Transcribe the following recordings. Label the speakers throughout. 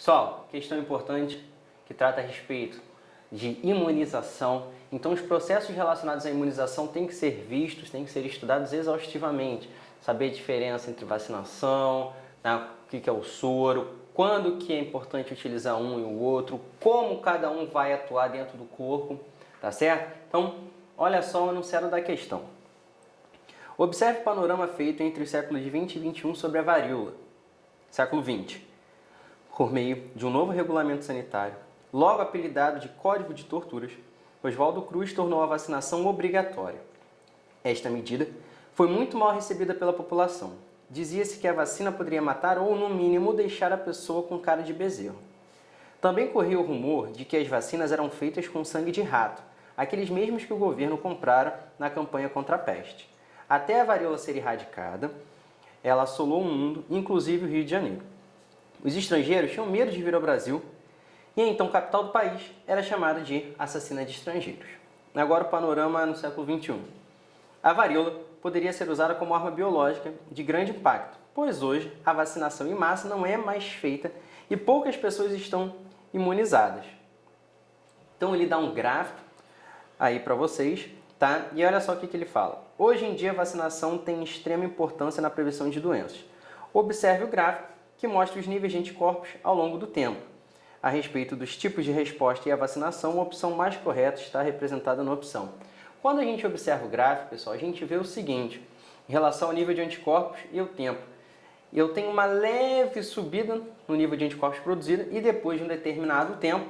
Speaker 1: Pessoal, questão importante que trata a respeito de imunização. Então, os processos relacionados à imunização têm que ser vistos, têm que ser estudados exaustivamente. Saber a diferença entre vacinação, né, o que é o soro, quando que é importante utilizar um e o outro, como cada um vai atuar dentro do corpo, tá certo? Então, olha só o enunciado da questão. Observe o panorama feito entre os séculos 20 e 21 sobre a varíola. Século 20. Por meio de um novo regulamento sanitário, logo apelidado de Código de Torturas, Oswaldo Cruz tornou a vacinação obrigatória. Esta medida foi muito mal recebida pela população. Dizia-se que a vacina poderia matar ou, no mínimo, deixar a pessoa com cara de bezerro. Também corria o rumor de que as vacinas eram feitas com sangue de rato, aqueles mesmos que o governo comprara na campanha contra a peste. Até a varíola ser erradicada, ela assolou o mundo, inclusive o Rio de Janeiro. Os estrangeiros tinham medo de vir ao Brasil e a então capital do país era chamada de assassina de estrangeiros. Agora o panorama no século XXI. A varíola poderia ser usada como arma biológica de grande impacto, pois hoje a vacinação em massa não é mais feita e poucas pessoas estão imunizadas. Então ele dá um gráfico aí para vocês, tá? E olha só o que ele fala. Hoje em dia a vacinação tem extrema importância na prevenção de doenças. Observe o gráfico que mostra os níveis de anticorpos ao longo do tempo. A respeito dos tipos de resposta e a vacinação, a opção mais correta está representada na opção. Quando a gente observa o gráfico, pessoal, a gente vê o seguinte, em relação ao nível de anticorpos e o tempo. Eu tenho uma leve subida no nível de anticorpos produzida e depois de um determinado tempo,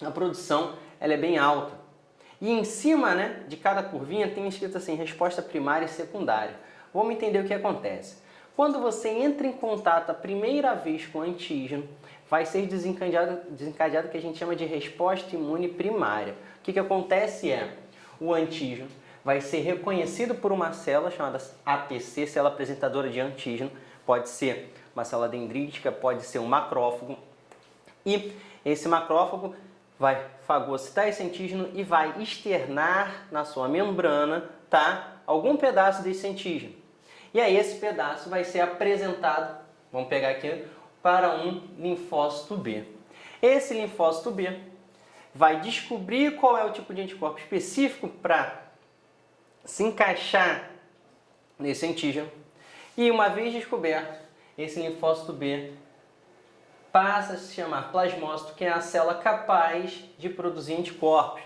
Speaker 1: a produção ela é bem alta. E em cima, né, de cada curvinha tem escrito assim, resposta primária e secundária. Vamos entender o que acontece. Quando você entra em contato a primeira vez com o antígeno, vai ser desencadeado o que a gente chama de resposta imune primária. O que acontece é, o antígeno vai ser reconhecido por uma célula chamada APC, célula apresentadora de antígeno, pode ser uma célula dendrítica, pode ser um macrófago, e esse macrófago vai fagocitar esse antígeno e vai externar na sua membrana, tá, algum pedaço desse antígeno. E aí esse pedaço vai ser apresentado, vamos pegar aqui, para um linfócito B. Esse linfócito B vai descobrir qual é o tipo de anticorpo específico para se encaixar nesse antígeno. E uma vez descoberto, esse linfócito B passa a se chamar plasmócito, que é a célula capaz de produzir anticorpos.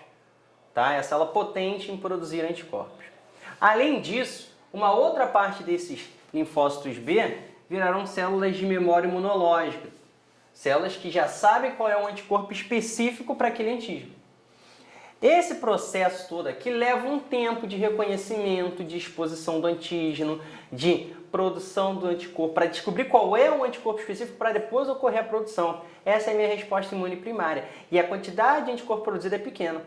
Speaker 1: Tá? É a célula potente em produzir anticorpos. Além disso, uma outra parte desses linfócitos B virarão células de memória imunológica. Células que já sabem qual é o anticorpo específico para aquele antígeno. Esse processo todo aqui leva um tempo de reconhecimento, de exposição do antígeno, de produção do anticorpo, para descobrir qual é o anticorpo específico para depois ocorrer a produção. Essa é a minha resposta imune primária. E a quantidade de anticorpo produzido é pequena.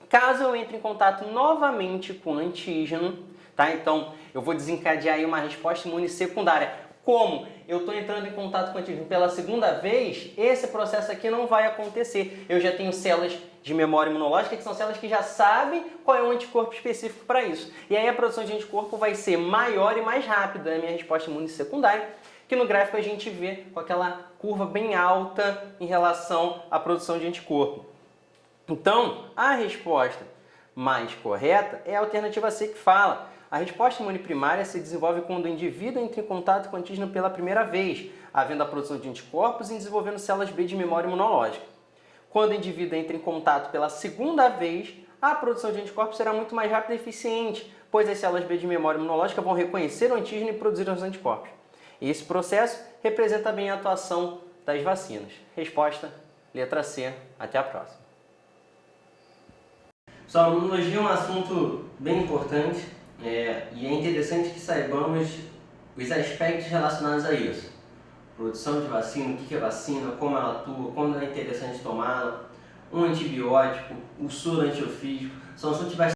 Speaker 1: Caso eu entre em contato novamente com o antígeno, tá? Então eu vou desencadear aí uma resposta imune secundária. Como eu estou entrando em contato com o antígeno pela segunda vez, esse processo aqui não vai acontecer. Eu já tenho células de memória imunológica, que são células que já sabem qual é o anticorpo específico para isso. E aí a produção de anticorpo vai ser maior e mais rápida, a minha resposta imune secundária, que no gráfico a gente vê com aquela curva bem alta em relação à produção de anticorpo. Então, a resposta mais correta é a alternativa C, que fala: a resposta imune primária se desenvolve quando o indivíduo entra em contato com o antígeno pela primeira vez, havendo a produção de anticorpos e desenvolvendo células B de memória imunológica. Quando o indivíduo entra em contato pela segunda vez, a produção de anticorpos será muito mais rápida e eficiente, pois as células B de memória imunológica vão reconhecer o antígeno e produzir os anticorpos. Esse processo representa bem a atuação das vacinas. Resposta, letra C. Até a próxima. Pessoal, a imunologia é um assunto bem importante e é interessante que saibamos os aspectos relacionados a isso. Produção de vacina, o que é vacina, como ela atua, quando é interessante tomá-la, um antibiótico, o soro antiofídico, são assuntos bastante